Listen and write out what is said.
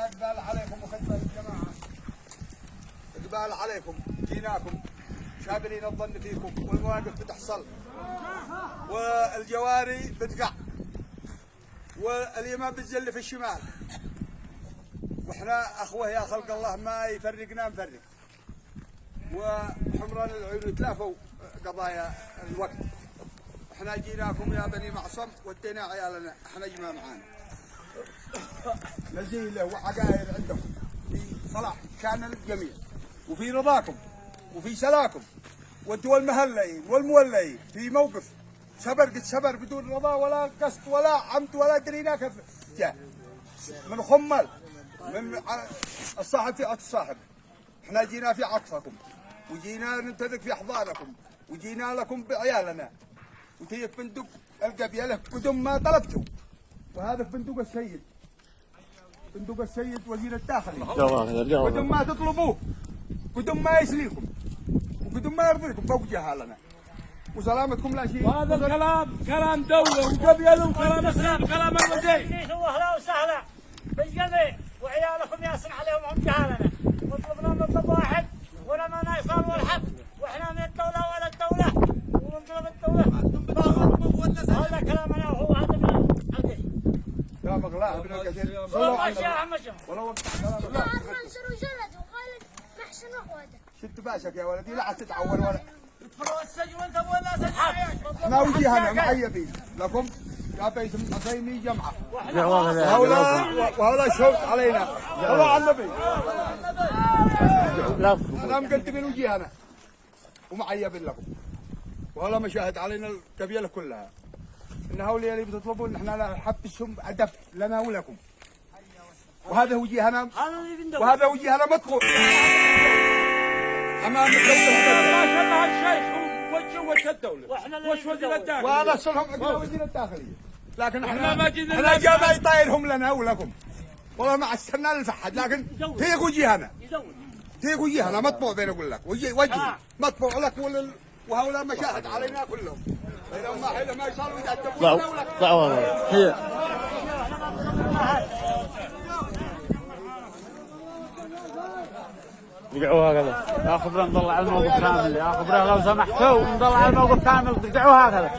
احنا اقبال عليكم وخدمة الجماعة، اقبال عليكم، جيناكم شابرين الظن فيكم، والمواقف بتحصل والجواري بتقع واليمين بتزل في الشمال، واحنا اخوه يا خلق الله ما يفرقنا نفرق، وحمران العيون يتلافوا قضايا الوقت. احنا جيناكم يا بني معصم ودينا عيالنا، احنا جماعة معانا نزيله وعقائد عندكم في صلاح كان الجميع وفي رضاكم وفي سلاكم، وانتم المهلئين والمولئين في موقف سبر قد سبر بدون رضا ولا قصد ولا عمد ولا درينا كيف جاء من خمل من الصاحب في الصاحب. احنا جينا في عطفكم وجينا ننتذك في احضانكم وجينا لكم بعيالنا، وتيك بندق القبيله بدون ما طلبتوا، وهذا بندق السيد، بندق السيد وزير الداخلية بدون ما تطلبوه، بدون ما يسليكم وبدون ما يرضيكم فوق جهالنا وسلامتكم لا شيء. وهذا الكلام كلام دولة وقبيلة وكلام اسلام وكلام المدين. واهلا وسهلا بالجميع، وعيالكم ياسن عليهم هم جهالنا، وطلبنا مطلب واحد ولا ما نايصال والحق، واحنا من الدولة ولا الدولة ونطلب الدولة. هذا كلامنا وهو هذا من عندي. يا مغلاء ابن الكثير. والله يا عم شو. ولو منشر وجلد وقالت محسن وقوته. شد باشك يا ولدي لا تتعور ولا. ادخلوا السجن وانت ابو الناس الحياة. احنا وجهنا معيبين لكم يا بيت عصيمي جمعة. وهؤلاء شوق علينا. صلوا على النبي. احنا مقدمين وجهنا ومعيبين لكم. وهؤلاء مشاهد علينا القبيلة كلها. ان هؤلاء اللي بتطلبون احنا لا نحبسهم ادب لنا ولكم. وهذا وجهنا وهذا وجهنا مطلوب امام الدولة. ما شبه الشيخ وجه الدولة وش وزير الداخلية، وانا اصلهم وزير الداخلية، لكن احنا ما احنا جاء يطايرهم لنا ولكم. والله ما عسرنا للفحد، لكن تيق وجهنا تيق وجهنا مطبوع بين اقول لك وجهي مطبوع لك وهؤلاء مشاهد علينا كلهم. إذا ما يصاروا يتأدبون دعوة هي رجعوها هكذا يا خبره نطلع الموقف كامل، يا خبره لو سمحتوا نطلع الموقف كامل رجعوها هكذا.